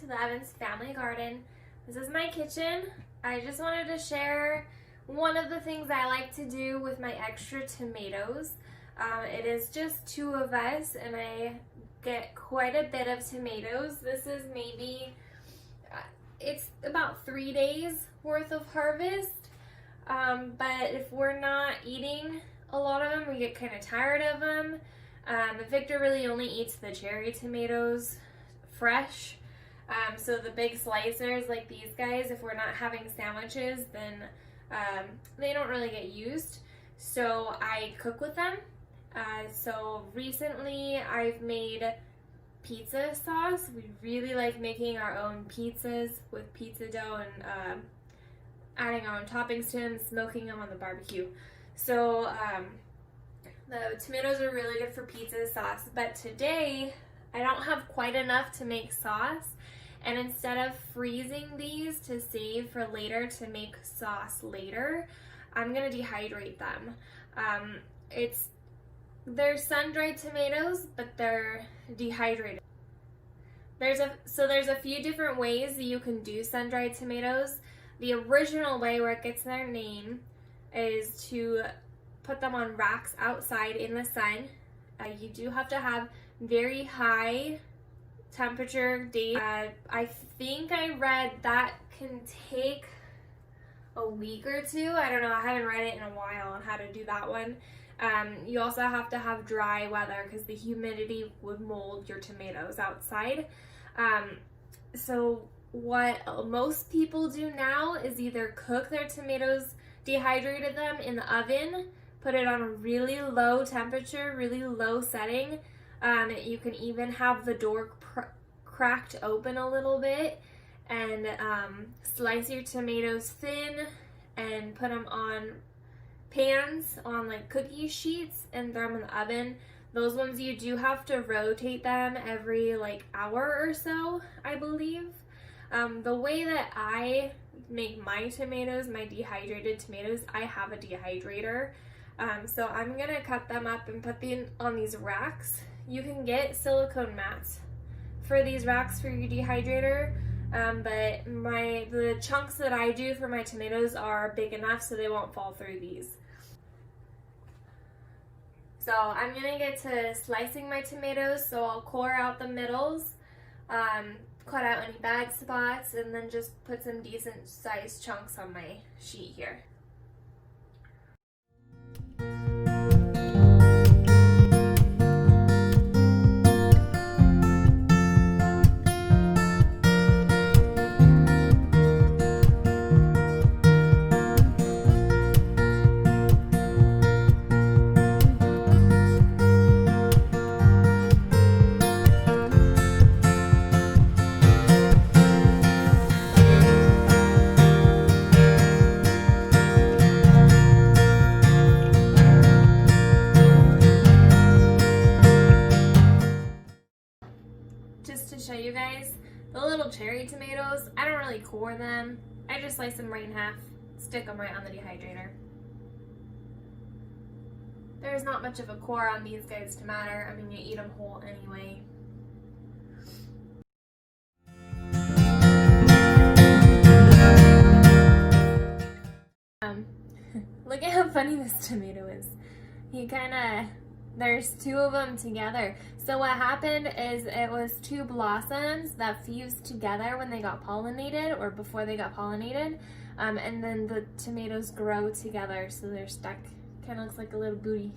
to the Evans Family Garden. This is my kitchen. I just wanted to share one of the things I like to do with my extra tomatoes. It is just 2 of us and I get quite a bit of tomatoes. This is maybe, it's about 3 days worth of harvest. But if we're not eating a lot of them, we get kind of tired of them. Victor really only eats the cherry tomatoes fresh. So the big slicers like these guys, if we're not having sandwiches, then they don't really get used. So I cook with them. So recently I've made pizza sauce. We really like making our own pizzas with pizza dough and adding our own toppings to them, smoking them on the barbecue. So the tomatoes are really good for pizza sauce, but today I don't have quite enough to make sauce, and instead of freezing these to save for later to make sauce later, I'm gonna dehydrate them. They're sun-dried tomatoes, but they're dehydrated. There's a few different ways that you can do sun-dried tomatoes. The original way, where it gets their name, is to put them on racks outside in the sun. You do have to have very high temperature days. I think I read that can take a week or 2. I don't know, I haven't read it in a while on how to do that one. You also have to have dry weather because the humidity would mold your tomatoes outside. So what most people do now is either cook their tomatoes, dehydrated them in the oven, put it on a really low temperature, really low setting. You can even have the door cracked open a little bit and slice your tomatoes thin and put them on pans on like cookie sheets and throw them in the oven. Those ones you do have to rotate them every like hour or so, I believe. The way that I make my tomatoes, my dehydrated tomatoes, I have a dehydrator. So I'm gonna cut them up and put them on these racks. You can get silicone mats for these racks for your dehydrator, but the chunks that I do for my tomatoes are big enough so they won't fall through these. So I'm gonna get to slicing my tomatoes, so I'll core out the middles, cut out any bad spots, and then just put some decent sized chunks on my sheet here. Just to show you guys, the little cherry tomatoes, I don't really core them. I just slice them right in half, stick them right on the dehydrator. There's not much of a core on these guys to matter. I mean, you eat them whole anyway. Look at how funny this tomato is. There's 2 of them together. So what happened is it was 2 blossoms that fused together when they got pollinated, or before they got pollinated, and then the tomatoes grow together so they're stuck. Kind of looks like a little booty.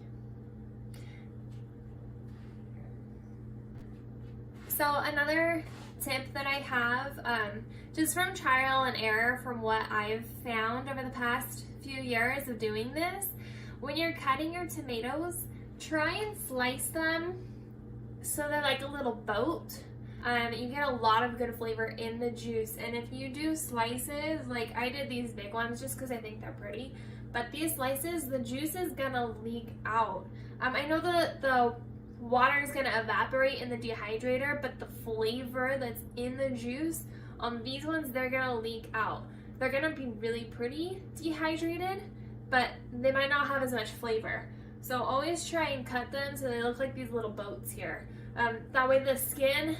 So another tip that I have, just from trial and error from what I've found over the past few years of doing this, when you're cutting your tomatoes, try and slice them so they're like a little boat. You get a lot of good flavor in the juice, and if you do slices, like I did these big ones just because I think they're pretty, but these slices, the juice is gonna leak out. I know the water is gonna evaporate in the dehydrator, but the flavor that's in the juice, on these ones, they're gonna leak out. They're gonna be really pretty dehydrated, but they might not have as much flavor. So always try and cut them so they look like these little boats here. That way the skin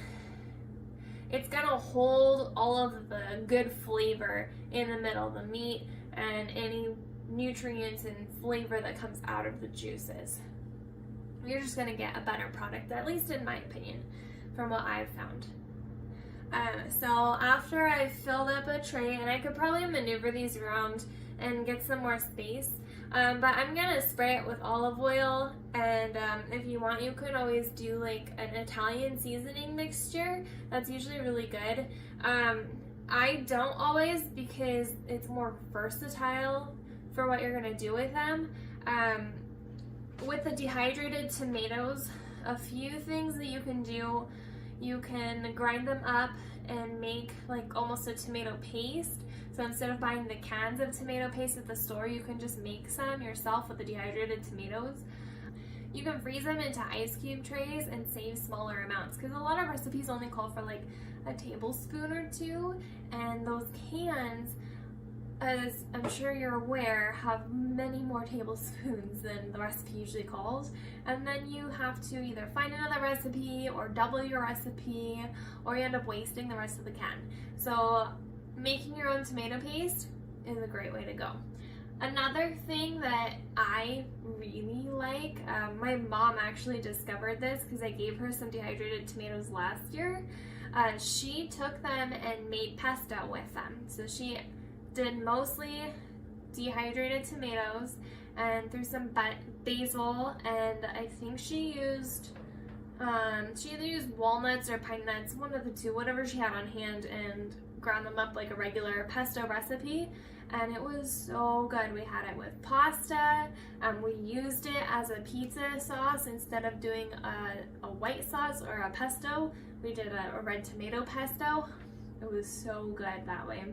it's gonna hold all of the good flavor in the middle of the meat and any nutrients and flavor that comes out of the juices. You're just gonna get a better product, at least in my opinion, from what I've found. So after I filled up a tray, and I could probably maneuver these around and get some more space, but I'm gonna spray it with olive oil, and if you want, you could always do like an Italian seasoning mixture. That's usually really good. I don't always, because it's more versatile for what you're gonna do with them. With the dehydrated tomatoes, a few things that you can do: you can grind them up and make like almost a tomato paste. So instead of buying the cans of tomato paste at the store, you can just make some yourself with the dehydrated tomatoes. You can freeze them into ice cube trays and save smaller amounts, because a lot of recipes only call for like a tablespoon or two, and those cans, as I'm sure you're aware, have many more tablespoons than the recipe usually calls, and then you have to either find another recipe or double your recipe, or you end up wasting the rest of the can. So making your own tomato paste is a great way to go. Another thing that I really like, my mom actually discovered this because I gave her some dehydrated tomatoes last year. She took them and made pesto with them. So she did mostly dehydrated tomatoes and threw some basil, and I think she either used walnuts or pine nuts, one of the two, whatever she had on hand, and ground them up like a regular pesto recipe, and it was so good. We had it with pasta, we used it as a pizza sauce instead of doing a white sauce or a pesto. We did a red tomato pesto. It was so good that way.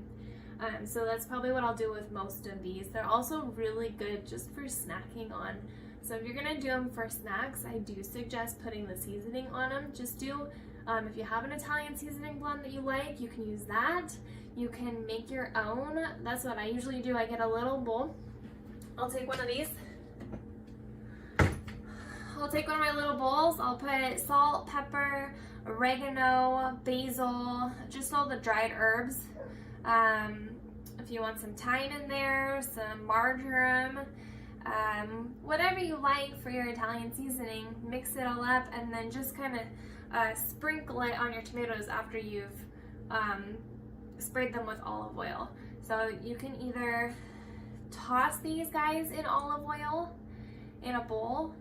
So that's probably what I'll do with most of these. They're also really good just for snacking on. So if you're gonna do them for snacks, I do suggest putting the seasoning on them. Just do, if you have an Italian seasoning blend that you like, you can use that. You can make your own. That's what I usually do. I get a little bowl. I'll take one of these. I'll take one of my little bowls. I'll put salt, pepper, oregano, basil, just all the dried herbs. If you want some thyme in there, some marjoram, whatever you like for your Italian seasoning, mix it all up, and then just kind of sprinkle it on your tomatoes after you've sprayed them with olive oil. So you can either toss these guys in olive oil in a bowl,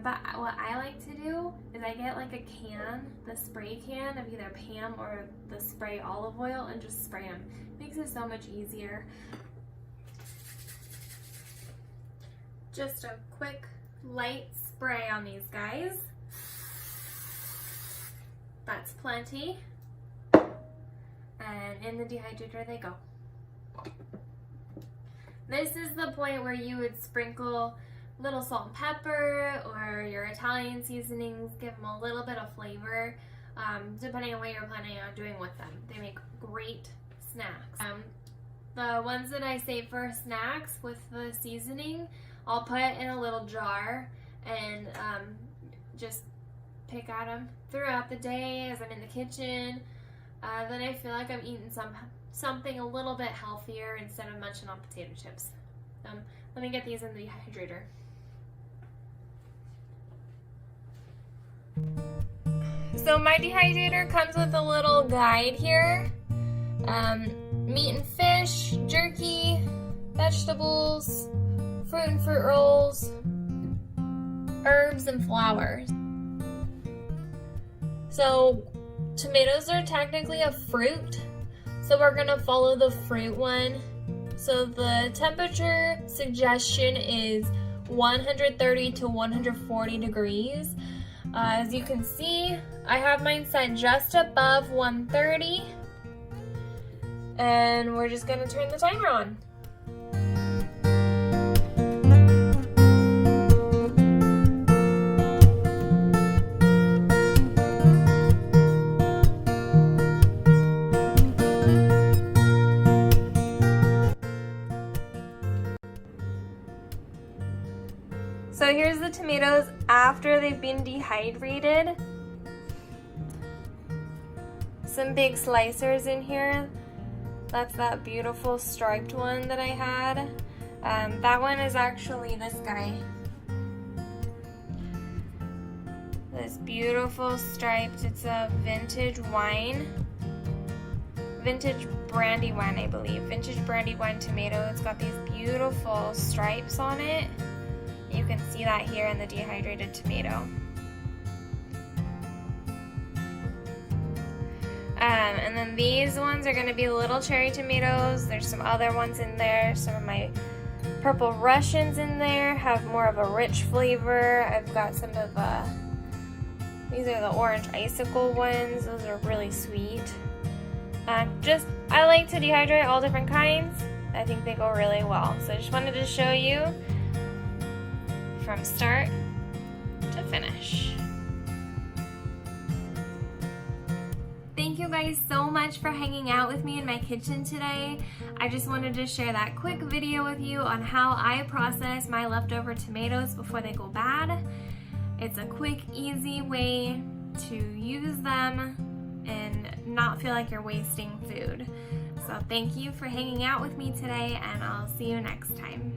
but what I like to do is I get like a can, the spray can of either Pam or the spray olive oil, and just spray them. Makes it so much easier. Just a quick light spray on these guys. That's plenty. And in the dehydrator they go. This is the point where you would sprinkle little salt and pepper or your Italian seasonings, give them a little bit of flavor, depending on what you're planning on doing with them. They make great snacks. The ones that I save for snacks with the seasoning, I'll put in a little jar and just pick at them throughout the day as I'm in the kitchen. Then I feel like I'm eating something a little bit healthier instead of munching on potato chips. Let me get these in the dehydrator. So my dehydrator comes with a little guide here. Meat and fish, jerky, vegetables, fruit and fruit rolls, herbs and flowers. So tomatoes are technically a fruit, so we're gonna follow the fruit one. So the temperature suggestion is 130 to 140 degrees. As you can see, I have mine set just above 130, and we're just gonna turn the timer on. So here's the tomatoes after they've been dehydrated. some big slicers in here. That's that beautiful striped one that I had. That one is actually this guy. This beautiful striped, it's a vintage wine. Vintage brandy wine, I believe. Vintage brandy wine tomato. It's got these beautiful stripes on it. You can see that here in the dehydrated tomato. And then these ones are going to be little cherry tomatoes. There's some other ones in there. Some of my purple Russians in there have more of a rich flavor. I've got some of these are the orange icicle ones. Those are really sweet. I like to dehydrate all different kinds. I think they go really well. So I just wanted to show you from start to finish. Thank you guys so much for hanging out with me in my kitchen today. I just wanted to share that quick video with you on how I process my leftover tomatoes before they go bad. It's a quick, easy way to use them and not feel like you're wasting food. So thank you for hanging out with me today, and I'll see you next time.